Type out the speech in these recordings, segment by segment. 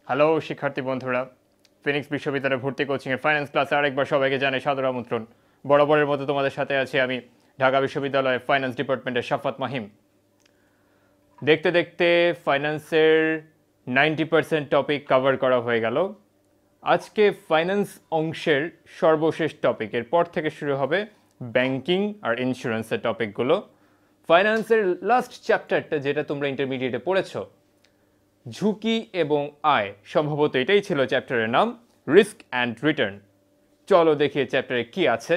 Hello শিক্ষার্থী বন্ধুরা, Phoenix বিশ্ববিদ্যালয়ে ভর্তি কোচিংয়ের ফাইন্যান্স ক্লাসে আরেকবার সবাইকে জানাই সাদর আমন্ত্রণ। বরাবরের মতো তোমাদের সাথে আছি আমি, ঢাকা বিশ্ববিদ্যালয়ের ফাইন্যান্স ডিপার্টমেন্টের শাফাত মাহিম। দেখতে দেখতে ফাইন্যান্সের 90% টপিক কভার করা হয়ে গেল। আজকে ফাইন্যান্স অংশের সর্বশেষ টপিক, এরপর থেকে শুরু হবে ব্যাংকিং আর ইন্স্যুরেন্সের টপিকগুলো। ফাইন্যান্সের লাস্ট চ্যাপ্টারটা যেটা তোমরা ইন্টারমিডিয়েটে পড়েছো, ঝুঁকি এবং আয়, সম্ভবত এটাই ছিল চ্যাপ্টারের নাম, রিস্ক অ্যান্ড রিটার্ন। চলো দেখি চ্যাপ্টারে কি আছে।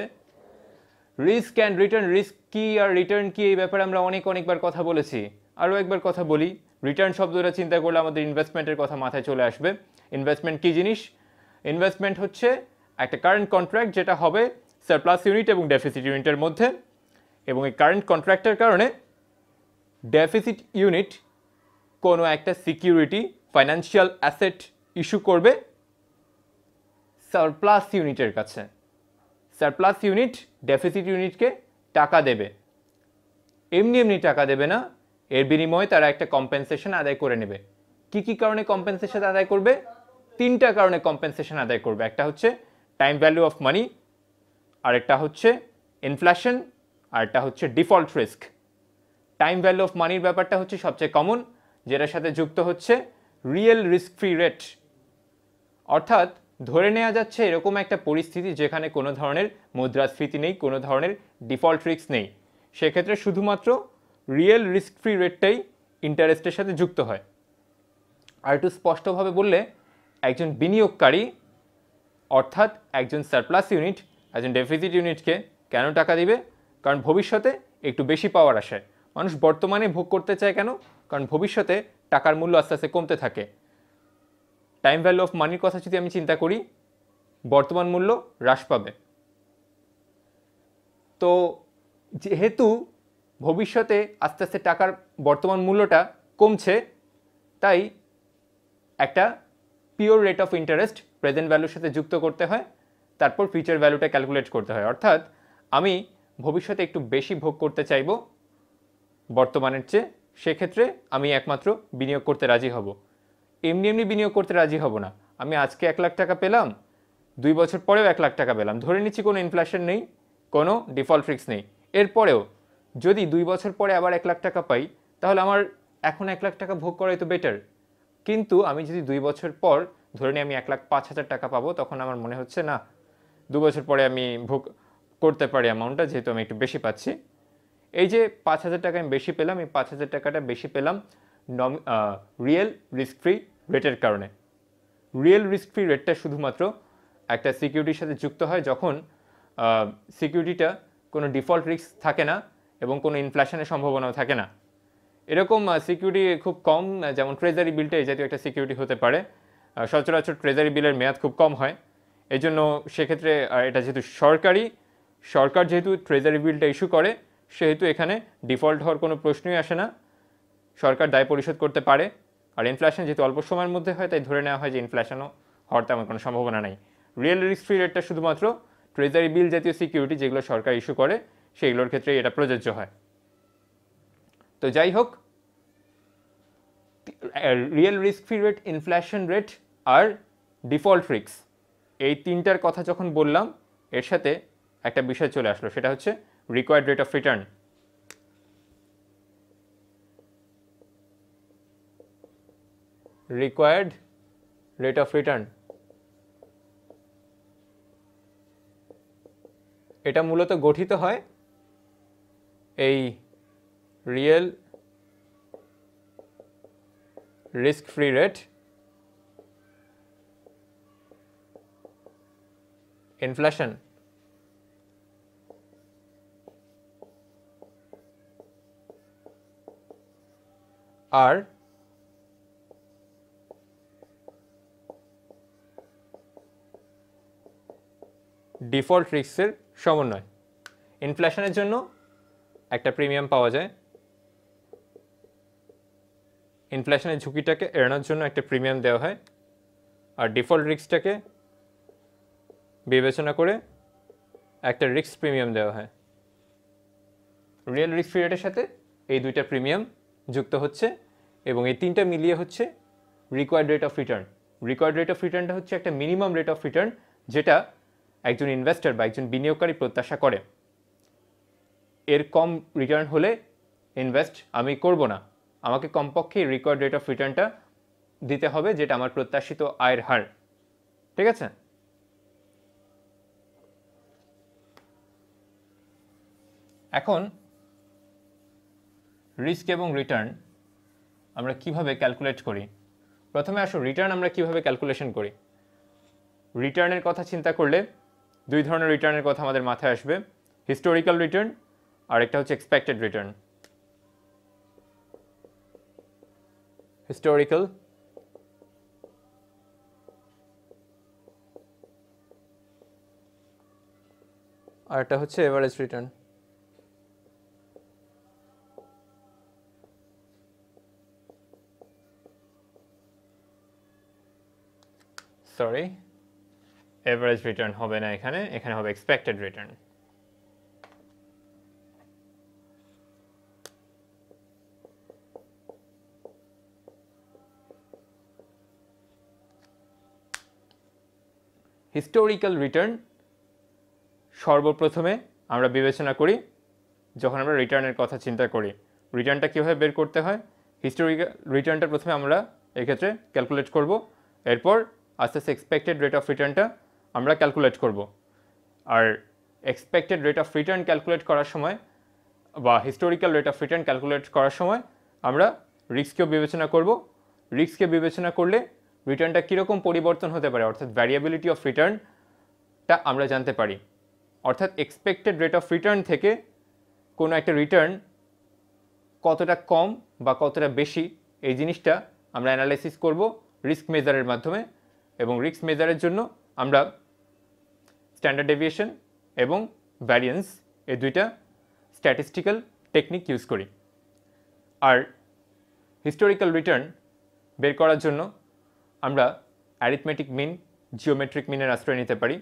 রিস্ক অ্যান্ড রিটার্ন, রিস্ক কি আর রিটার্ন কি এই ব্যাপারে আমরা অনেকবার কথা বলেছি। আরও একবার কথা বলি। রিটার্ন শব্দটা চিন্তা করলে আমাদের ইনভেস্টমেন্টের কথা মাথায় চলে আসবে। ইনভেস্টমেন্ট কি জিনিস? ইনভেস্টমেন্ট হচ্ছে একটা কারেন্ট কন্ট্রাক্ট যেটা হবে সারপ্লাস ইউনিট এবং ডেফিসিট ইউনিটের মধ্যে, এবং এই কারেন্ট কন্ট্রাক্টের কারণে ডেফিসিট ইউনিট কোনো একটা সিকিউরিটি, ফাইন্যান্সিয়াল অ্যাসেট ইস্যু করবে সারপ্লাস ইউনিটের কাছে। সারপ্লাস ইউনিট ডেফিসিট ইউনিটকে টাকা দেবে, এমনি টাকা দেবে না, এর বিনিময়ে তারা একটা কম্পেনসেশন আদায় করে নেবে। কি কারণে কম্পেনসেশন আদায় করবে? তিনটা কারণে কম্পেনসেশন আদায় করবে। একটা হচ্ছে টাইম ভ্যালু অফ মানি, আরেকটা হচ্ছে ইনফ্লেশন, আরেকটা হচ্ছে default risk. Time value of মানির ব্যাপারটা হচ্ছে সবচেয়ে কমন, যেটার সাথে যুক্ত হচ্ছে রিয়েল রিস্ক ফ্রি রেট। অর্থাৎ ধরে নেওয়া যাচ্ছে এরকম একটা পরিস্থিতি যেখানে কোনো ধরনের মুদ্রাস্ফীতি নেই, কোনো ধরনের ডিফল্ট রিস্ক নেই, সেক্ষেত্রে শুধুমাত্র রিয়েল রিস্ক ফ্রি রেটটাই ইন্টারেস্টের সাথে যুক্ত হয়। আর একটু স্পষ্টভাবে বললে, একজন বিনিয়োগকারী অর্থাৎ একজন সারপ্লাস ইউনিট একজন ডেফিসিট ইউনিটকে কেন টাকা দিবে? কারণ ভবিষ্যতে একটু বেশি পাওয়ার আশায়। মানুষ বর্তমানে ভোগ করতে চায় কেন? কারণ ভবিষ্যতে টাকার মূল্য আস্তে আস্তে কমতে থাকে। টাইম ভ্যালু অফ মানির কথা যদি আমি চিন্তা করি, বর্তমান মূল্য হ্রাস পাবে। তো যেহেতু ভবিষ্যতে আস্তে আস্তে টাকার বর্তমান মূল্যটা কমছে, তাই একটা pure rate of interest present ভ্যালুর সাথে যুক্ত করতে হয়, তারপর ফিউচার ভ্যালুটা ক্যালকুলেট করতে হয়। অর্থাৎ আমি ভবিষ্যতে একটু বেশি ভোগ করতে চাইব বর্তমানের চেয়ে, সেক্ষেত্রে আমি একমাত্র বিনিয়োগ করতে রাজি হব। এমনি বিনিয়োগ করতে রাজি হব না। আমি আজকে 1 লাখ টাকা পেলাম, 2 বছর পরেও 1 লাখ টাকা পেলাম, ধরে নিচ্ছি কোনো ইনফ্লেশন নেই, কোনো ডিফল্ট রিস্ক নেই, এরপরেও যদি 2 বছর পরে আবার 1 লাখ টাকা পাই, তাহলে আমার এখন 1 লাখ টাকা ভোগ করাই তো বেটার। কিন্তু আমি যদি 2 বছর পর ধরে নিই আমি 1,05,000 টাকা পাবো, তখন আমার মনে হচ্ছে না, 2 বছর পরে আমি ভোগ করতে পারি অ্যামাউন্টটা, যেহেতু আমি একটু বেশি পাচ্ছি। এই যে 5,000 টাকা আমি বেশি পেলাম, এই 5,000 টাকাটা বেশি পেলাম রিয়েল রিস্ক ফ্রি রেটের কারণে। রিয়েল রিস্ক ফ্রি রেটটা শুধুমাত্র একটা সিকিউরিটির সাথে যুক্ত হয় যখন সিকিউরিটিটা কোনো ডিফল্ট রিস্ক থাকে না এবং কোনো ইনফ্লেশনের সম্ভাবনাও থাকে না। এরকম সিকিউরিটি খুব কম, যেমন ট্রেজারি বিলটা এই জাতীয় একটা সিকিউরিটি হতে পারে। সচরাচর ট্রেজারি বিলের মেয়াদ খুব কম হয়, এই জন্য সেক্ষেত্রে এটা যেহেতু সরকার যেহেতু ট্রেজারি বিলটা ইস্যু করে, সেহেতু এখানে ডিফল্ট হওয়ার কোনো প্রশ্নই আসে না, সরকার দায় পরিশোধ করতে পারে। আর ইনফ্লেশন যেহেতু অল্প সময়ের মধ্যে হয়, তাই ধরে নেওয়া হয় যে ইনফ্লেশনও হওয়ার তেমন কোনো সম্ভাবনা নেই। রিয়েল রিস্ক ফ্রি রেটটা শুধুমাত্র ট্রেজারি বিল জাতীয় সিকিউরিটি যেগুলো সরকার ইস্যু করে, সেইগুলোর ক্ষেত্রে এটা প্রযোজ্য হয়। তো যাই হোক, real risk free rate, inflation rate আর ডিফল্ট রিস্ক, এই তিনটার কথা যখন বললাম, এর সাথে একটা বিষয় চলে আসলো, সেটা হচ্ছে required rate of return. Required rate of return, এটা মূলত গঠিত হয় এই real risk free rate, inflation আর ডিফল্ট রিস্কের সমন্বয়। ইনফ্লেশনের জন্য একটা প্রিমিয়াম পাওয়া যায়, ইনফ্লেশনের ঝুঁকিটাকে এড়ানোর জন্য একটা প্রিমিয়াম দেওয়া হয়, আর ডিফল্ট রিস্কটাকে বিবেচনা করে একটা রিস্ক প্রিমিয়াম দেওয়া হয়। রিয়েল রিস্ক ফ্রি রেটের সাথে এই দুইটা প্রিমিয়াম যুক্ত হচ্ছে এবং এই তিনটা মিলিয়ে হচ্ছে required rate of return. Required rate of রিটার্নটা হচ্ছে একটা মিনিমাম রেট অফ রিটার্ন যেটা একজন ইনভেস্টর বা একজন বিনিয়োগকারী প্রত্যাশা করে। এর কম রিটার্ন হলে ইনভেস্ট আমি করব না, আমাকে কমপক্ষে রিকোয়ার্ড রেট অফ রিটার্নটা দিতে হবে যেটা আমার প্রত্যাশিত আয়ের হার। ঠিক আছে? এখন রিস্ক এবং রিটার্ন আমরা কিভাবে ক্যালকুলেট করি। প্রথমে আসো রিটার্ন আমরা কিভাবে ক্যালকুলেশন করি। রিটার্নের কথা চিন্তা করলে দুই ধরনের রিটার্নের কথা আমাদের মাথায় আসবে, হিস্টোরিক্যাল রিটার্ন আর একটা হচ্ছে এক্সপেক্টেড রিটার্ন। হিস্টোরিক্যাল আর একটা হচ্ছে average return. Sorry, average return হবে না, এখানে হবে এক্সপেক্টেড রিটার্ন। হিস্টোরিক্যাল রিটার্ন সর্বপ্রথমে আমরা বিবেচনা করি যখন আমরা রিটার্নের কথা চিন্তা করি। রিটার্নটা কীভাবে বের করতে হয়, হিস্টোরিক্যাল রিটার্নটা প্রথমে আমরা এক্ষেত্রে ক্যালকুলেট করব, এরপর আস্তে আস্তে এক্সপেক্টেড রেট অফ রিটার্নটা আমরা ক্যালকুলেট করব। আর expected rate of return calculate করার সময় বা historical rate of return calculate করার সময় আমরা রিস্ককেও বিবেচনা করব। রিস্ককে বিবেচনা করলে রিটার্নটা কীরকম পরিবর্তন হতে পারে, অর্থাৎ ভ্যারিয়েবিলিটি অফ রিটার্নটা আমরা জানতে পারি। অর্থাৎ এক্সপেক্টেড রেট অফ রিটার্ন থেকে কোনো একটা রিটার্ন কতটা কম বা কতটা বেশি এই জিনিসটা আমরা অ্যানালাইসিস করব রিস্ক মেজারের মাধ্যমে, এবং রিস্ক মেজারের জন্য আমরা স্ট্যান্ডার্ড ডেভিয়েশন এবং ভ্যারিয়েন্স এই দুইটা স্ট্যাটিস্টিক্যাল টেকনিক ইউজ করি। আর হিস্টোরিক্যাল রিটার্ন বের করার জন্য আমরা অ্যারিথমেটিক মিন, জিওমেট্রিক মিনের আশ্রয় নিতে পারি।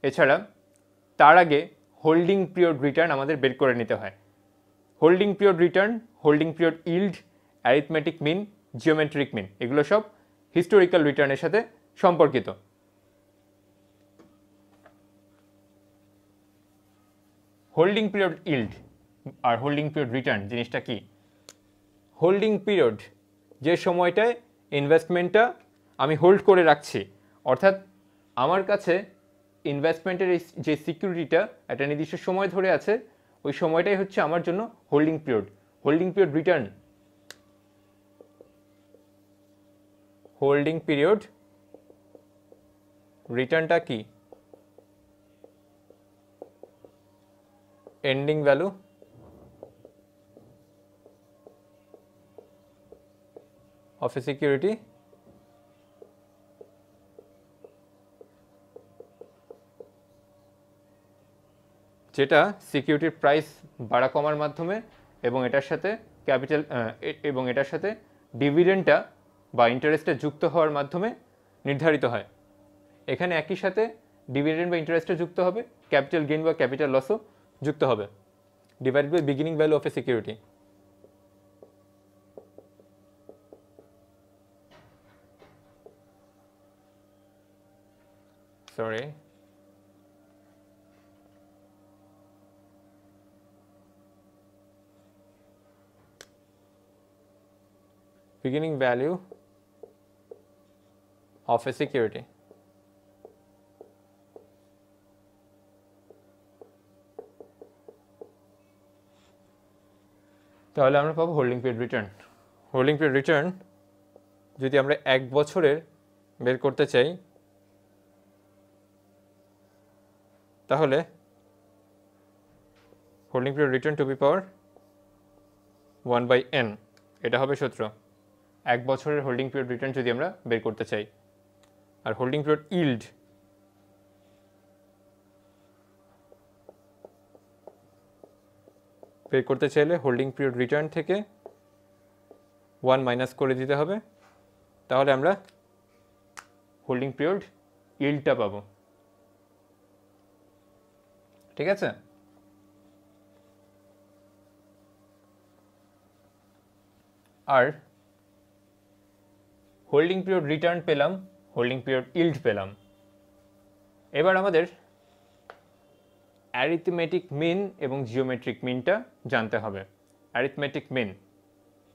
এছাড়া তার আগে হোল্ডিং পিরিয়ড রিটার্ন আমাদের বের করে নিতে হয়। Holding period return, holding period yield, arithmetic mean, geometric mean এগুলো সব হিস্টোরিক্যাল রিটার্নের সাথে সম্পর্কিত। হোল্ডিং পিরিয়ড ইল্ড আর হোল্ডিং পিরিয়ড রিটার্ন জিনিসটা কি? হোল্ডিং পিরিয়ড যে সময়টায় ইনভেস্টমেন্টটা আমি হোল্ড করে রাখছি, অর্থাৎ আমার কাছে ইনভেস্টমেন্টের যে সিকিউরিটিটা একটা নির্দিষ্ট সময় ধরে আছে, ওই সময়টাই হচ্ছে আমার জন্য holding period. Holding period return, holding period রিটার্নটা কি? Ending value of a security যেটা সিকিউরিটির প্রাইস বাড়া কমার মাধ্যমে এবং এটার সাথে ডিভিডেন্ডটা বা ইন্টারেস্টটা যুক্ত হওয়ার মাধ্যমে নির্ধারিত হয়। এখানে একই সাথে ডিভিডেন্ড বা ইন্টারেস্টটা যুক্ত হবে, ক্যাপিটাল গেইন বা ক্যাপিটাল লসও যুক্ত হবে, divide by beginning value of a security. Sorry, beginning value of a security. তাহলে আমরা পাবো holding period return. Holding period return যদি আমরা 1 বছরের বের করতে চাই তাহলে holding period return to be power 1/n এটা হবে সূত্র। 1 বছরের হোল্ডিং পিরিয়ড রিটার্ন যদি আমরা বের করতে চাই, আর হোল্ডিং পিরিয়ড ইল্ড বের করতে চাইলে হোল্ডিং পিরিয়ড রিটার্ন থেকে 1 মাইনাস করে দিতে হবে, তাহলে আমরা হোল্ডিং পিরিয়ড ইল্ডটা পাবো। ঠিক আছে? আর হোল্ডিং পিরিয়ড রিটার্ন পেলাম, হোল্ডিং পিরিয়ড ইল্ড পেলাম। এবার আমাদের অ্যারিথমেটিক মিন এবং জিওমেট্রিক মিনটা জানতে হবে। অ্যারিথমেটিক মিন,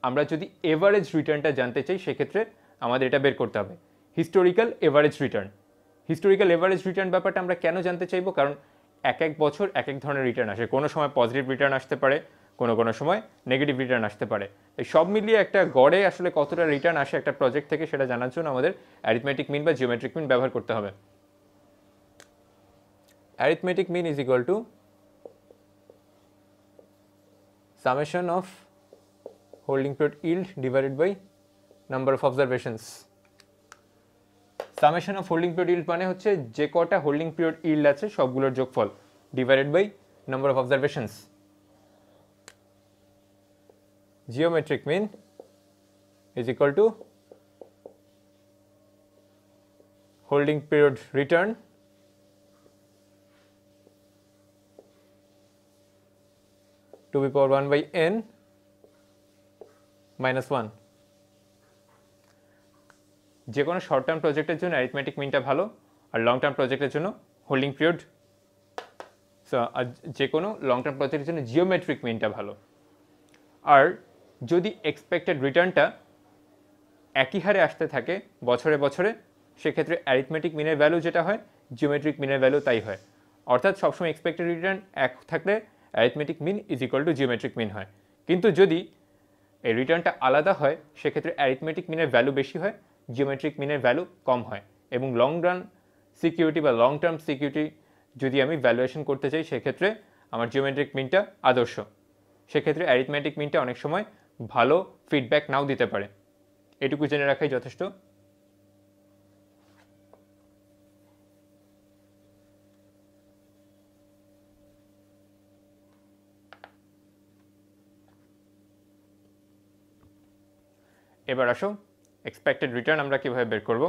আমরা যদি এভারেজ রিটার্নটা জানতে চাই সেক্ষেত্রে আমাদের এটা বের করতে হবে। Historical average return, historical average return ব্যাপারটা আমরা কেন জানতে চাইবো? কারণ এক এক বছর এক এক ধরনের রিটার্ন আসে, কোনো সময় পজিটিভ রিটার্ন আসতে পারে, কোনো সময় নেগেটিভ রিটার্ন আসতে পারে। এই সব মিলিয়ে একটা গড়ে আসলে কতটা রিটার্ন আসে একটা প্রজেক্ট থেকে সেটা জানার জন্য আমাদের অ্যারিথমেটিক মিন বা জিওমেট্রিক মিন ব্যবহার করতে হবে। Arithmetic mean is equal to summation of holding period yield divided by number of observations. Summation of holding period yield মানে হচ্ছে যে কটা হোল্ডিং পিরিয়ড ইল্ড আছে সবগুলোর যোগফল divided by number of observations. Geometric mean is equal to holding period return to the power 1 by n minus 1। যে কোনো short term প্রজেক্টের জন্য অ্যারিথমেটিক মিনটা ভালো, আর লং টার্ম প্রজেক্টের জন্য হোল্ডিং পিরিয়ড, যে কোনো লং টার্ম প্রজেক্টের জন্য জিওমেট্রিক মিনটা ভালো। আর যদি এক্সপেক্টেড রিটার্নটা একই হারে আসতে থাকে বছরে বছরে, সেক্ষেত্রে অ্যারিথমেটিক মিনের ভ্যালু যেটা হয় জিওমেট্রিক মিনের ভ্যালু তাই হয়। অর্থাৎ সবসময় এক্সপেক্টেড রিটার্ন এক থাকলে arithmetic mean is equal to geometric mean হয়। কিন্তু যদি এই রিটার্নটা আলাদা হয় সেক্ষেত্রে অ্যারিথমেটিক মিনের ভ্যালু বেশি হয়, জিওমেট্রিক মিনের ভ্যালু কম হয়। এবং লং রান সিকিউরিটি বা লং টার্ম সিকিউরিটি যদি আমি ভ্যালুয়েশন করতে চাই সেক্ষেত্রে আমার জিওমেট্রিক মিনটা আদর্শ। সেক্ষেত্রে অ্যারিথমেটিক মিনটা অনেক সময় ভালো ফিডব্যাক নাও দিতে পারে। এটুকু জেনে রাখাই যথেষ্ট। এবার আসো এক্সপেক্টেড রিটার্ন আমরা কীভাবে বের করব।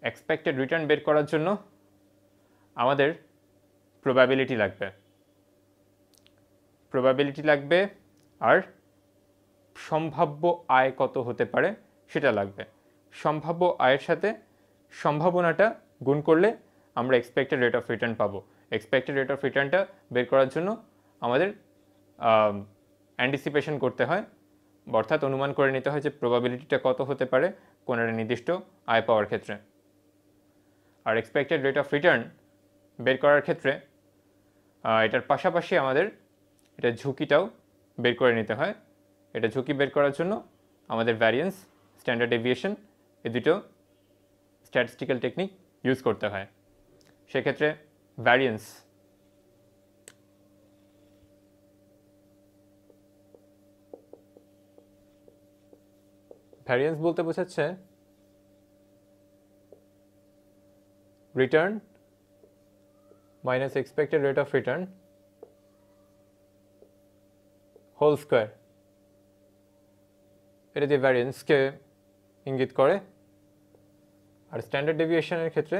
এক্সপেক্টেড রিটার্ন বের করার জন্য আমাদের প্রবাবিলিটি লাগবে, আর সম্ভাব্য আয় কত হতে পারে সেটা লাগবে। সম্ভাব্য আয়ের সাথে সম্ভাবনাটা গুণ করলে আমরা এক্সপেক্টেড রেট অফ রিটার্ন পাবো। এক্সপেক্টেড রেট অফ রিটার্নটা বের করার জন্য আমাদের অ্যান্টিসিপেশন করতে হয়, অর্থাৎ অনুমান করে নিতে হয় যে প্রবাবিলিটিটা কত হতে পারে কোনো একটা নির্দিষ্ট আয় পাওয়ার ক্ষেত্রে। আর এক্সপেক্টেড রেট অফ রিটার্ন বের করার ক্ষেত্রে এটার পাশাপাশি আমাদের এটা ঝুঁকিটাও বের করে নিতে হয়। এটা ঝুঁকি বের করার জন্য আমাদের ভ্যারিয়েন্স, স্ট্যান্ডার্ড ডেভিয়েশন এই দুটো স্ট্যাটিস্টিক্যাল টেকনিক ইউজ করতে হয়। সেক্ষেত্রে ভ্যারিয়েন্স বলতে বোঝাচ্ছে return minus expected rate of return whole square. এটা দিয়ে ভ্যারিয়েন্সকে ইঙ্গিত করে। আর স্ট্যান্ডার্ড ডেভিয়েশনের ক্ষেত্রে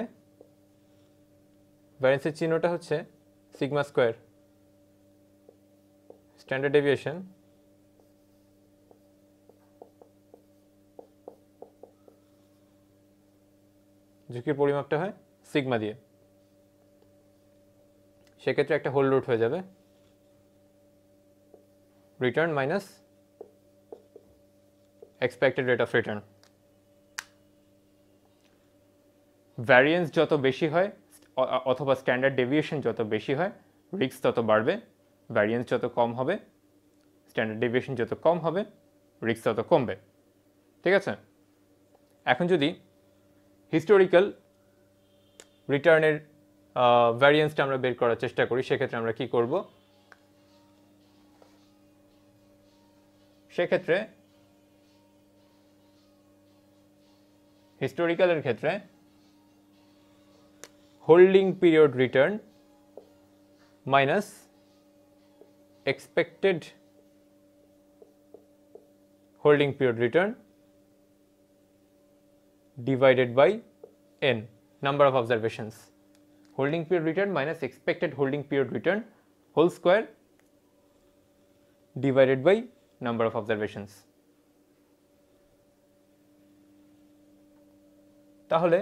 ভ্যারিয়েন্সের চিহ্নটা হচ্ছে সিগমা স্কোয়ার। স্ট্যান্ডার্ড ডেভিয়েশন ঝুঁকির পরিমাপটা হয় সিগমা দিয়ে। সেক্ষেত্রে একটা হোল রুট হয়ে যাবে return minus expected rate of return. Variance যত বেশি হয় অথবা স্ট্যান্ডার্ড ডেভিয়েশন যত বেশি হয় রিস্ক তত বাড়বে। ভ্যারিয়েন্স যত কম হবে, স্ট্যান্ডার্ড ডেভিয়েশন যত কম হবে, রিস্ক তত কমবে। ঠিক আছে, এখন যদি হিস্টোরিক্যাল রিটার্নের ভ্যারিয়েন্সটা আমরা বের করার চেষ্টা করি সেক্ষেত্রে আমরা কি করব? সেক্ষেত্রে হিস্টোরিক্যালের ক্ষেত্রে holding period return minus expected holding period return divided by n, number of observations. Holding period return minus expected holding period return whole square divided by number of observations. তাহলে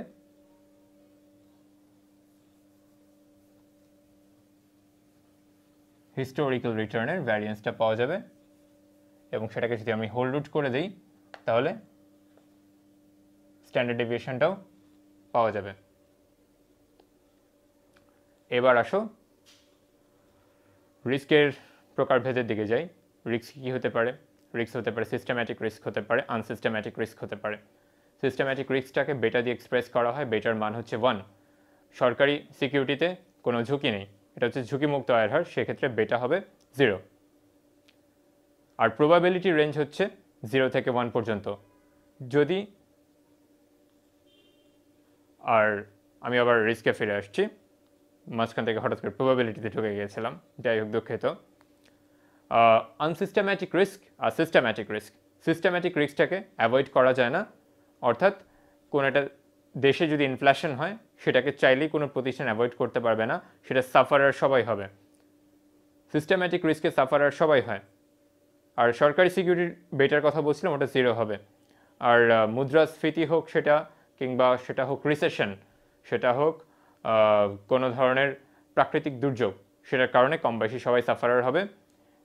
হিস্টোরিক্যাল রিটার্নের ভ্যারিয়েন্সটা পাওয়া যাবে এবং সেটাকে যদি আমি হোল রুট করে দিই তাহলে স্ট্যান্ডার্ড ডেভিয়েশনটাও পাওয়া যাবে। এবার আসো রিস্কের প্রকারভেদের দিকে যাই। রিস্ক কী হতে পারে? রিস্ক হতে পারে সিস্টেম্যাটিক রিস্ক, হতে পারে আনসিস্টেম্যাটিক রিস্ক হতে পারে। সিস্টেম্যাটিক রিস্কটাকে বেটা দিয়ে এক্সপ্রেস করা হয়। বেটার মান হচ্ছে 1। সরকারি সিকিউরিটিতে কোনো ঝুঁকি নেই, এটা হচ্ছে ঝুঁকিমুক্ত আয়ের হার, সেক্ষেত্রে বেটা হবে 0। আর প্রবাবিলিটি রেঞ্জ হচ্ছে 0 থেকে 1 পর্যন্ত। যদি আর আমি আবার রিস্কে ফিরে আসছি, মাঝখান থেকে হঠাৎ করে প্রবাবিলিটিতে ঢুকে গিয়েছিলাম, যাই হোক দুঃখিত। আনসিস্টেম্যাটিক রিস্ক আর সিস্টেম্যাটিক রিস্ক। সিস্টেম্যাটিক রিস্কটাকে অ্যাভয়েড করা যায় না, অর্থাৎ কোনো একটা দেশে যদি ইনফ্লেশন হয় সেটাকে চাইলেই কোনো প্রতিষ্ঠান অ্যাভয়েড করতে পারবে না, সেটা সাফারার সবাই হবে। সিস্টেম্যাটিক রিস্কে সাফারার সবাই হয়। আর সরকারি সিকিউরিটির বেটার কথা বলছিলাম, ওটা 0 হবে। আর মুদ্রাস্ফীতি হোক সেটা, কিংবা সেটা হোক রিসেশন, সেটা হোক কোনো ধরনের প্রাকৃতিক দুর্যোগ, সেটার কারণে কম বেশি সবাই সাফারার হবে।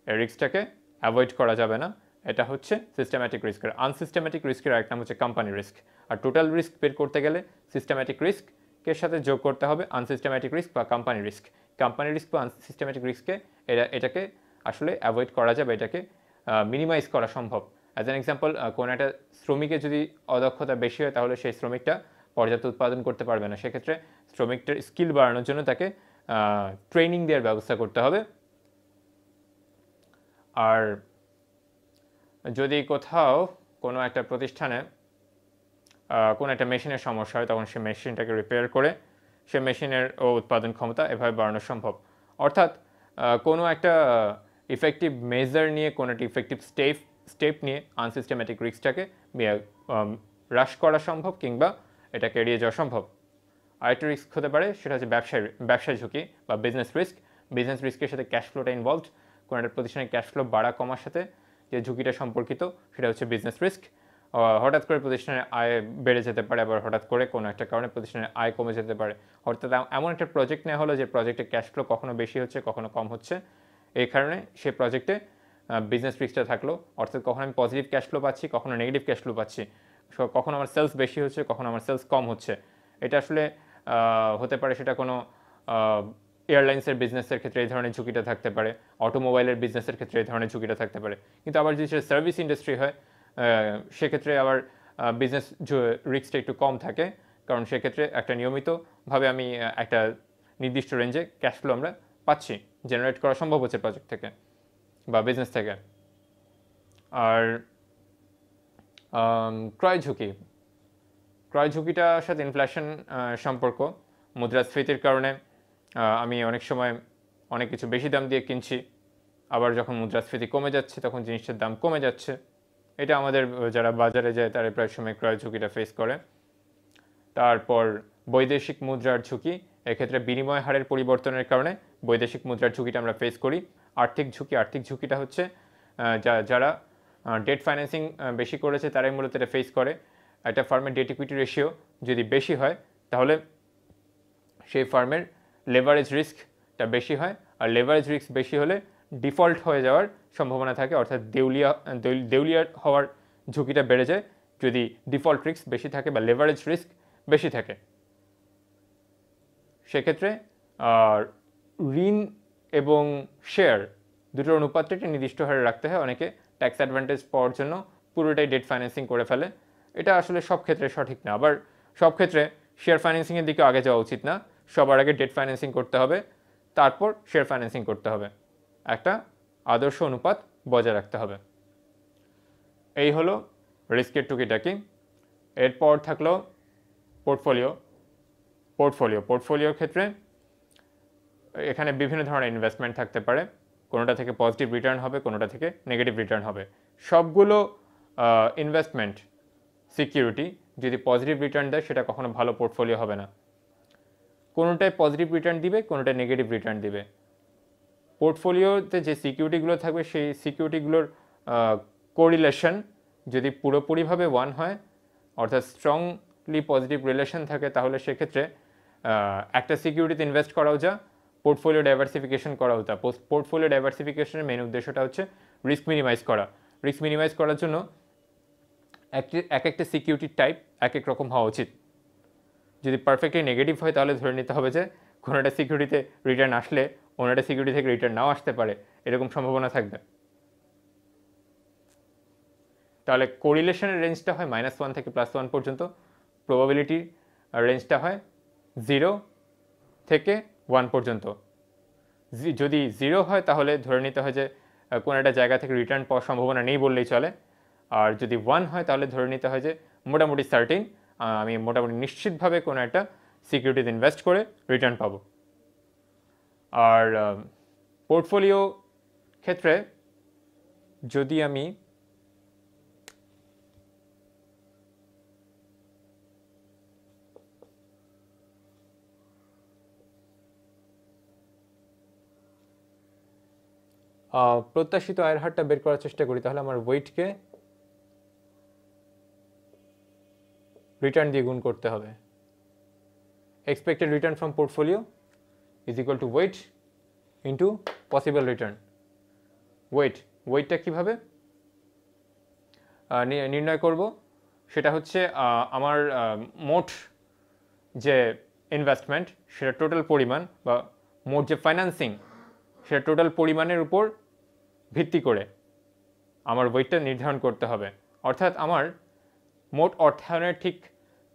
এই রিস্কটাকে অ্যাভয়েড করা যাবে না। এটা হচ্ছে সিস্টেম্যাটিক রিস্কের। আনসিস্টেম্যাটিক রিস্কের আরেক নাম হচ্ছে কোম্পানি রিস্ক। আর টোটাল রিস্ক বের করতে গেলে সিস্টেম্যাটিক রিস্কের সাথে যোগ করতে হবে আনসিস্টেম্যাটিক রিস্ক বা কোম্পানি রিস্ক। কোম্পানি রিস্ক বা আনসিস্টেম্যাটিক রিস্ককে এটাকে আসলে অ্যাভয়েড করা যাবে, এটাকে মিনিমাইজ করা সম্ভব। অ্যাজ অ্যান এক্সাম্পল, কোনো একটা শ্রমিকের যদি অদক্ষতা বেশি হয় তাহলে সেই শ্রমিকটা পর্যাপ্ত উৎপাদন করতে পারবে না, সেক্ষেত্রে শ্রমিকটার স্কিল বাড়ানোর জন্য তাকে ট্রেনিং দেওয়ার ব্যবস্থা করতে হবে। আর যদি কোথাও কোনো একটা প্রতিষ্ঠানে কোনো একটা মেশিনের সমস্যা হয়, তখন সে মেশিনটাকে রিপেয়ার করে সে মেশিনের উৎপাদন ক্ষমতা এভাবে বাড়ানো সম্ভব। অর্থাৎ কোনো একটা ইফেক্টিভ মেজার নিয়ে, কোনো একটা ইফেক্টিভ স্টেপ নিয়ে আনসিস্টেম্যাটিক রিস্কটাকে হ্রাস করা সম্ভব, কিংবা এটাকে এড়িয়ে যাওয়া সম্ভব। আরেকটা রিস্ক হতে পারে, সেটা হচ্ছে ব্যবসায় ঝুঁকি বা বিজনেস রিস্ক। বিজনেস রিস্কের সাথে ক্যাশ ফ্লোটা ইনভলভড। কোনো একটা প্রতিষ্ঠানের ক্যাশ ফ্লো বাড়া কমার সাথে যে ঝুঁকিটা সম্পর্কিত, সেটা হচ্ছে বিজনেস রিস্ক। হঠাৎ করে প্রতিষ্ঠানের আয় বেড়ে যেতে পারে, আবার হঠাৎ করে কোনো একটা কারণে প্রতিষ্ঠানের আয় কমে যেতে পারে। অর্থাৎ এমন একটা প্রজেক্ট নেওয়া হলো যে প্রজেক্টে ক্যাশ ফ্লো কখনো বেশি হচ্ছে, কখনো কম হচ্ছে। এই কারণে সে প্রজেক্টে বিজনেস রিস্কটা থাকলো, অর্থাৎ কখনো আমি পজিটিভ ক্যাশ ফ্লো পাচ্ছি, কখনো নেগেটিভ ক্যাশ ফ্লো পাচ্ছি, কখনো আমার সেলস বেশি হচ্ছে, কখনো আমার সেলস কম হচ্ছে। এটা আসলে হতে পারে সেটা কোনো এয়ারলাইন্সের বিজনেসের ক্ষেত্রে এই ধরনের ঝুঁকিটা থাকতে পারে, অটোমোবাইলের বিজনেসের ক্ষেত্রে এই ধরনের ঝুঁকিটা থাকতে পারে। কিন্তু আবার যদি সেটা সার্ভিস ইন্ডাস্ট্রি হয়, সেক্ষেত্রে আবার বিজনেস রিস্কটা একটু কম থাকে, কারণ সেক্ষেত্রে একটা নিয়মিতভাবে আমি একটা নির্দিষ্ট রেঞ্জে ক্যাশ ফ্লো আমরা পাচ্ছি, জেনারেট করা সম্ভব হচ্ছে প্রজেক্ট থেকে বা বিজনেস থেকে। আর ক্রয় ঝুঁকিটার সাথে ইনফ্লেশন সম্পর্ক। মুদ্রাস্ফীতির কারণে আমি অনেক সময় অনেক কিছু বেশি দাম দিয়ে কিনছি, আবার যখন মুদ্রাস্ফীতি কমে যাচ্ছে তখন জিনিসটার দাম কমে যাচ্ছে। এটা আমাদের যারা বাজারে যায় তারা প্রায় সময় ক্রয় ঝুঁকিটা ফেস করে। তারপর বৈদেশিক মুদ্রার ঝুঁকি, এক্ষেত্রে বিনিময় হারের পরিবর্তনের কারণে বৈদেশিক মুদ্রার ঝুঁকিটা আমরা ফেস করি। আর্থিক ঝুঁকিটা হচ্ছে যারা ডেট ফাইন্যান্সিং বেশি করেছে তারাই মূলত এটা ফেস করে। একটা ফার্মের ডেট ইকুইটি রেশিও যদি বেশি হয় তাহলে সেই ফার্মের লেভারেজ রিস্কটা বেশি হয়, আর লেভারেজ রিস্ক বেশি হলে ডিফল্ট হয়ে যাওয়ার সম্ভাবনা থাকে, অর্থাৎ দেউলিয়া হওয়ার ঝুঁকিটা বেড়ে যায় যদি ডিফল্ট রিস্ক বেশি থাকে বা লেভারেজ রিস্ক বেশি থাকে। সেক্ষেত্রে ঋণ এবং শেয়ার দুটোর অনুপাতটা একটা নির্দিষ্ট হারে রাখতে হয়। অনেকে ট্যাক্স অ্যাডভান্টেজ পাওয়ার জন্য পুরোটাই ডেট ফাইন্যান্সিং করে ফেলে, এটা আসলে সব ক্ষেত্রে সঠিক না। আবার সব ক্ষেত্রে শেয়ার ফাইন্যান্সিংয়ের দিকে আগে যাওয়া উচিত না, সবার আগে ডেট ফাইন্যান্সিং করতে হবে, তারপর শেয়ার ফাইন্যান্সিং করতে হবে। একটা আদর্শ অনুপাত বজায় রাখতে হবে। এই হলো রিস্কের টুকিটাকি। এরপর থাকলো পোর্টফোলিওর ক্ষেত্রে এখানে বিভিন্ন ধরনের ইনভেস্টমেন্ট থাকতে পারে, কোনোটা থেকে পজিটিভ রিটার্ন হবে, কোনোটা থেকে নেগেটিভ রিটার্ন হবে। সবগুলো ইনভেস্টমেন্ট সিকিউরিটি যদি পজিটিভ রিটার্ন দেয় সেটা কখনো ভালো পোর্টফোলিও হবে না। কোনোটায় পজিটিভ রিটার্ন দিবে, কোনোটায় নেগেটিভ রিটার্ন দিবে। পোর্টফোলিওতে যে সিকিউরিটিগুলো থাকবে সেই সিকিউরিটিগুলোর কোরিলেশন যদি পুরোপুরিভাবে 1 হয়, অর্থাৎ স্ট্রং ইনভার্সলি পজিটিভ রিলেশন থাকে তাহলে সেক্ষেত্রে একটা সিকিউরিটিতে ইনভেস্ট করাও যা, পোর্টফোলিও ডাইভার্সিফিকেশন করাও তা। পোর্টফোলিও ডাইভার্সিফিকেশনের মেন উদ্দেশ্যটা হচ্ছে রিস্ক মিনিমাইজ করা। রিস্ক মিনিমাইজ করার জন্য এক একটা সিকিউরিটির টাইপ এক এক রকম হওয়া উচিত। যদি পারফেক্টলি নেগেটিভ হয় তাহলে ধরে নিতে হবে যে কোনো একটা সিকিউরিটিতে রিটার্ন আসলে অন্য একটা সিকিউরিটি থেকে রিটার্ন নাও আসতে পারে, এরকম সম্ভাবনা থাকবে। তাহলে কোরিলেশনের রেঞ্জটা হয় -1 থেকে +1 পর্যন্ত, প্রবাবিলিটির রেঞ্জটা হয় 0 থেকে 1 পর্যন্ত। যদি 0 হয় তাহলে ধরে নিতে হয় যে কোনো একটা জায়গা থেকে রিটার্ন পাওয়ার সম্ভাবনা নেই বললেই চলে, আর যদি 1 হয় তাহলে ধরে নিতে হয় যে মোটামুটি সার্টেন, আমি মোটামুটি নিশ্চিতভাবে কোনো একটা সিকিউরিটিতে ইনভেস্ট করে রিটার্ন পাবো। আর পোর্টফোলিও ক্ষেত্রে যদি আমি প্রত্যাশিত আয়ের হারটা বের করার চেষ্টা করি তাহলে আমার ওয়েটকে রিটার্ন দিয়ে গুণ করতে হবে। Expected return from portfolio is equal to weight into possible return. ওয়েটটা কীভাবে নির্ণয় করব, সেটা হচ্ছে আমার মোট যে ইনভেস্টমেন্ট সেটা টোটাল পরিমাণ, বা মোট যে ফাইন্যান্সিং সেটা টোটাল পরিমাণের উপর ভিত্তি করে আমার ওয়েটটা নির্ধারণ করতে হবে। অর্থাৎ আমার মোট অর্থায়নের ঠিক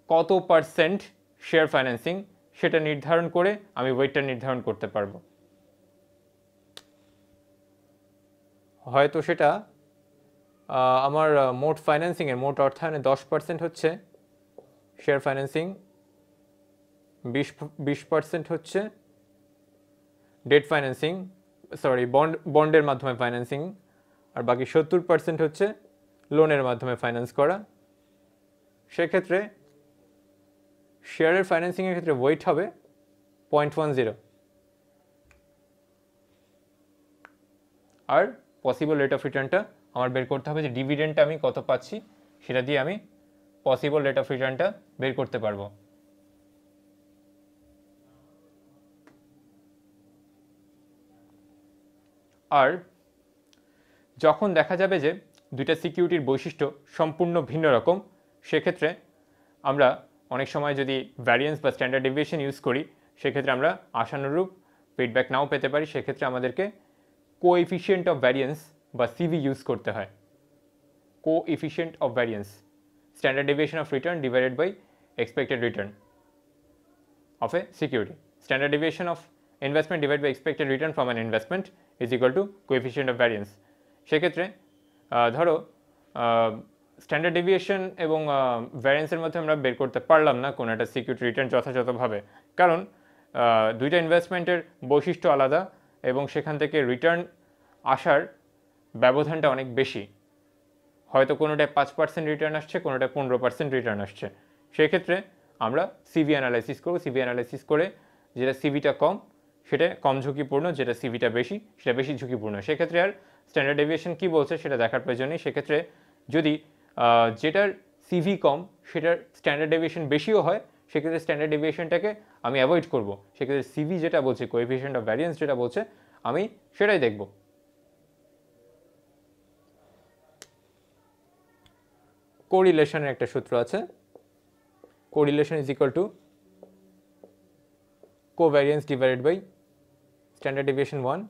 কত পার্সেন্ট শেয়ার ফাইন্যান্সিং সেটা নির্ধারণ করে আমি ওয়েটটা নির্ধারণ করতে পারবো। হয়তো সেটা আমার মোট ফাইন্যান্সিংয়ের মোট অর্থায়নের 10% হচ্ছে শেয়ার ফাইন্যান্সিং, 20% হচ্ছে ডেট ফাইন্যান্সিং, বন্ডের মাধ্যমে ফাইন্যান্সিং, আর বাকি 70% হচ্ছে লোনের মাধ্যমে ফাইন্যান্স করা। সেক্ষেত্রে শেয়ারের ফাইন্যান্সিংয়ের ক্ষেত্রে ওয়েট হবে 0.10, আর পসিবল রেট অফ রিটার্নটা আমার বের করতে হবে যে ডিভিডেন্ডটা আমি কত পাচ্ছি, সেটা দিয়ে আমি পসিবল রেট অফ রিটার্নটা বের করতে পারবো। আর যখন দেখা যাবে যে দুইটা সিকিউরিটির বৈশিষ্ট্য সম্পূর্ণ ভিন্ন রকম, সেক্ষেত্রে আমরা অনেক সময় যদি ভ্যারিয়েন্স বা স্ট্যান্ডার্ড ডেভিয়েশন ইউজ করি সেক্ষেত্রে আমরা আশানুরূপ ফিডব্যাক নাও পেতে পারি। সেক্ষেত্রে আমাদেরকে কোএফিশিয়েন্ট অফ ভ্যারিয়েন্স বা সিভি ইউজ করতে হয়। Coefficient of variance, standard deviation of return divided by expected return of a security. Standard deviation of investment divided by expected return from an investment is equal to coefficient of variance. সেক্ষেত্রে ধরো standard deviation এবং ভ্যারিয়েন্সের মধ্যে আমরা বের করতে পারলাম না কোনো একটা সিকিউরিটি রিটার্ন যথাযথভাবে, কারণ দুইটা ইনভেস্টমেন্টের বৈশিষ্ট্য আলাদা এবং সেখান থেকে রিটার্ন আসার ব্যবধানটা অনেক বেশি। হয়তো কোনোটায় 5% রিটার্ন আসছে, কোনোটায় 15% রিটার্ন আসছে। সেক্ষেত্রে আমরা সিভি অ্যানালাইসিস করব। সিভি অ্যানালাইসিস করে যেটা সিভিটা কম সেটা কম ঝুঁকিপূর্ণ, যেটা সিভিটা বেশি সেটা বেশি ঝুঁকিপূর্ণ। সেক্ষেত্রে আর স্ট্যান্ডার্ড ডেভিয়েশন কী বলছে সেটা দেখার প্রয়োজন নেই। সেক্ষেত্রে যদি যেটার সিভি কম সেটার স্ট্যান্ডার্ড ডেভিয়েশন বেশিও হয়, সেক্ষেত্রে স্ট্যান্ডার্ড ডেভিয়েশনটাকে আমি অ্যাভয়েড করব। সেক্ষেত্রে সিভি যেটা বলছে, কোএফিশিয়েন্ট অফ ভ্যারিয়েন্স যেটা বলছে, আমি সেটাই দেখব। কোরিলেশনের একটা সূত্র আছে, correlation is equal to covariance divided by standard deviation 1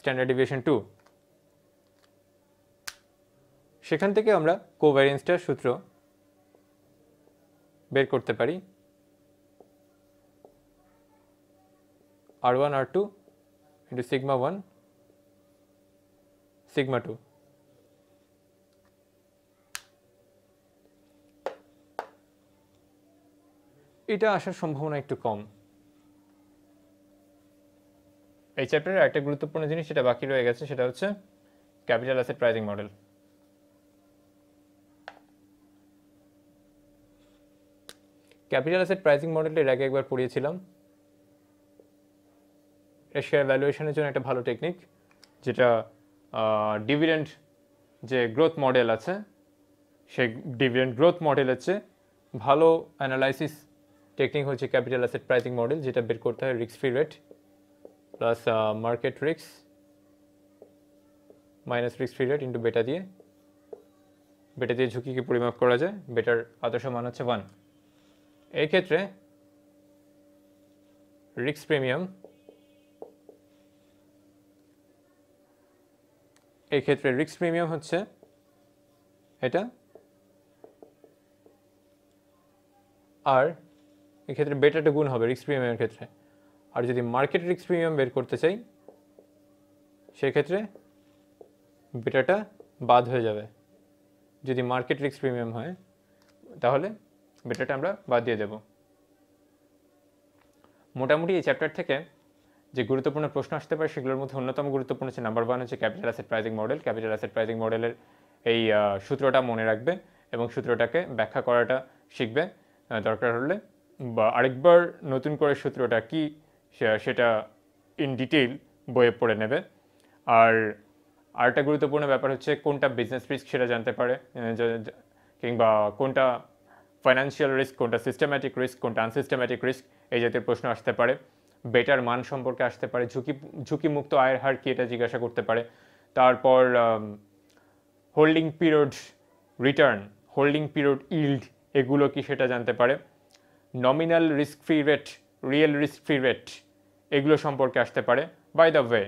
standard deviation 2। সেখান থেকে আমরা কোভ্যারিয়েন্সটার সূত্র বের করতে পারি। R1 R2 into sigma 1 sigma 2। এটা আসার সম্ভাবনা একটু কম। এই চ্যাপ্টারের একটা গুরুত্বপূর্ণ জিনিস যেটা বাকি রয়ে গেছে সেটা হচ্ছে capital asset pricing model. Capital asset pricing মডেলটা এর আগে একবার পড়িয়েছিলাম। এটা শেয়ার ভ্যালুয়েশনের জন্য একটা ভালো টেকনিক, যেটা ডিভিডেন্ড যে গ্রোথ মডেল আছে সেই ডিভিডেন্ড গ্রোথ মডেলের চেয়ে ভালো অ্যানালাইসিস টেকনিক হচ্ছে ক্যাপিটাল অ্যাসেট প্রাইসিং মডেল, যেটা বের করতে হয় risk free rate plus market risk minus risk free rate into বেটা দিয়ে ঝুঁকিকে পরিমাপ করা যায়। বেটার আদর্শ মান হচ্ছে 1। এই ক্ষেত্রে রিস্ক প্রিমিয়াম হচ্ছে এটা, আর এক্ষেত্রে বেটাটা গুণ হবে রিস্ক প্রিমিয়ামের ক্ষেত্রে। আর যদি মার্কেট রিস্ক প্রিমিয়াম বের করতে চাই সেক্ষেত্রে বেটাটা বাদ হয়ে যাবে। যদি মার্কেট রিস্ক প্রিমিয়াম হয় তাহলে বেটাটা আমরা বাদ দিয়ে দেব। মোটামুটি এই চ্যাপ্টার থেকে যে গুরুত্বপূর্ণ প্রশ্ন আসতে পারে সেগুলোর মধ্যে অন্যতম গুরুত্বপূর্ণ হচ্ছে নাম্বার 1 হচ্ছে capital asset pricing model. Capital asset pricing মডেলের এই সূত্রটা মনে রাখবে এবং সূত্রটাকে ব্যাখ্যা করাটা শিখবে। দরকার হলে বা আরেকবার নতুন করে সূত্রটা কি সেটা ইন ডিটেইল বইয়ে পড়ে নেবে। আর আরেকটা গুরুত্বপূর্ণ ব্যাপার হচ্ছে কোনটা বিজনেস রিস্ক সেটা জানতে পারে, কিংবা কোনটা ফাইন্যান্সিয়াল রিস্ক, কোনটা সিস্টেম্যাটিক রিস্ক, কোনটা আনসিস্টেম্যাটিক রিস্ক, এই জাতীয় প্রশ্ন আসতে পারে। বেটার মান সম্পর্কে আসতে পারে, ঝুঁকিমুক্ত আয়ের হার কি এটা জিজ্ঞাসা করতে পারে। তারপর holding period return, holding period yield এগুলো কি সেটা জানতে পারে। Nominal risk free rate, real risk free rate এগুলো সম্পর্কে আসতে পারে। বাই দ্য ওয়ে,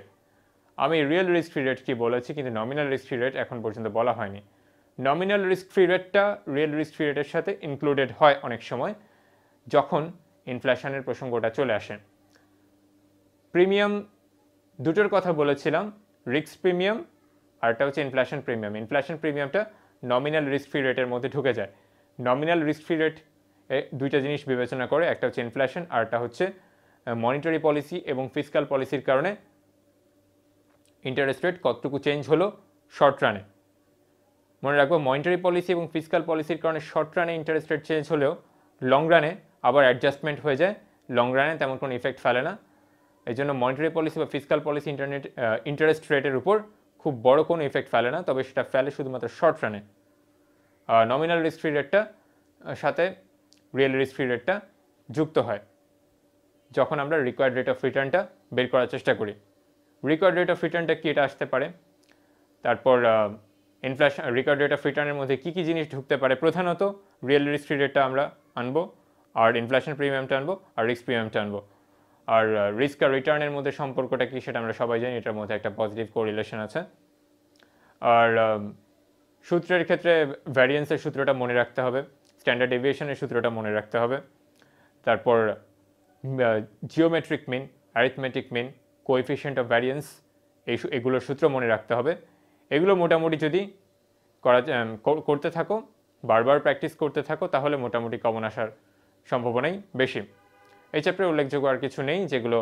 আমি রিয়েল রিস্ক ফ্রি রেট কি বলেছি, কিন্তু নমিনাল রিস্ক ফ্রি রেট এখন পর্যন্ত বলা হয়নি। নমিনাল রিস্ক ফ্রি রেটটা রিয়েল রিস্ক ফ্রি রেটের সাথে ইনক্লুডেড হয় অনেক সময় যখন ইনফ্লেশনের প্রসঙ্গটা চলে আসে। প্রিমিয়াম দুটোর কথা বলেছিলাম, রিস্ক প্রিমিয়াম আর একটা হচ্ছে ইনফ্লেশন প্রিমিয়াম। ইনফ্লেশন প্রিমিয়ামটা নমিনাল রিস্ক ফ্রি রেটের মধ্যে ঢুকে যায়। নমিনাল রিস্ক ফ্রি রেট দুইটা জিনিস বিবেচনা করে, একটা হচ্ছে ইনফ্লেশন আর একটা হচ্ছে মনিটারি পলিসি এবং ফিসকাল পলিসির কারণে ইন্টারেস্ট রেট কতটুকু চেঞ্জ হলো শর্ট রানে। মনে রাখবো মনিটারি পলিসি এবং ফিসকাল পলিসির কারণে শর্ট রানে ইন্টারেস্ট রেট চেঞ্জ হলেও লং রানে আবার অ্যাডজাস্টমেন্ট হয়ে যায়, লং রানে তেমন কোনো ইফেক্ট ফেলে না। এই জন্য মনিটারি পলিসি বা ফিসকাল পলিসি ইন্টারেস্ট রেটের উপর খুব বড় কোনো ইফেক্ট ফেলে না, তবে সেটা ফেলে শুধুমাত্র শর্ট রানে। নমিনাল রিস্ক ফ্রি রেটটা সাথে রিয়েল রিস্ক ফ্রি রেটটা যুক্ত হয় যখন আমরা রিকোয়ার্ড রেট অফ রিটার্নটা বের করার চেষ্টা করি। রিকোয়ার্ড রেট অফ রিটার্নটা কি এটা আসতে পারে, তারপর ইনফ্লেশন রিকোয়ার্ড রেট অফ রিটার্নের মধ্যে কী কী জিনিস ঢুকতে পারে। প্রধানত রিয়েল রিস্ক ফ্রি রেটটা আমরা আনবো, আর ইনফ্লেশন প্রিমিয়ামটা আনবো, আর রিস্ক প্রিমিয়ামটা আনবো। আর রিস্ক আর রিটার্নের মধ্যে সম্পর্কটা কি সেটা আমরা সবাই জানি, এটার মধ্যে একটা পজিটিভ কোরিলেশন আছে। আর সূত্রের ক্ষেত্রে ভ্যারিয়েন্সের সূত্রটা মনে রাখতে হবে, স্ট্যান্ডার্ড ডেভিয়েশনের সূত্রটা মনে রাখতে হবে, তারপর geometric mean, arithmetic mean, coefficient of variance এগুলোর সূত্র মনে রাখতে হবে। এগুলো মোটামুটি যদি করতে থাকো, বারবার প্র্যাকটিস করতে থাকো, তাহলে মোটামুটি কমন আসার সম্ভাবনাই বেশি। এই চ্যাপ্টারে উল্লেখযোগ্য আর কিছু নেই যেগুলো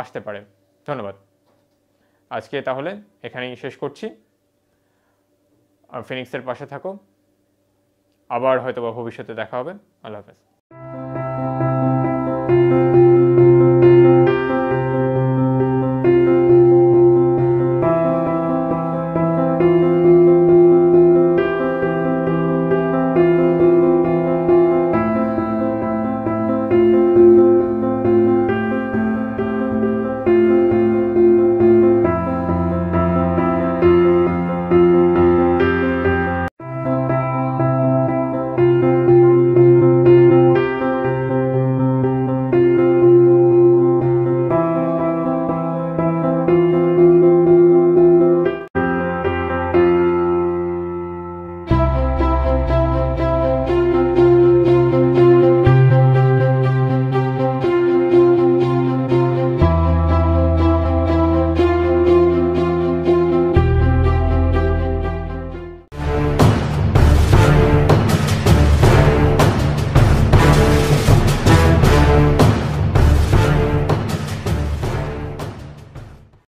আসতে পারে। ধন্যবাদ। আজকে তাহলে এখানেই শেষ করছি। ফিনিক্সের পাশে থাকো, আবার হয়তো বা ভবিষ্যতে দেখা হবে। আল্লাহ হাফেজ।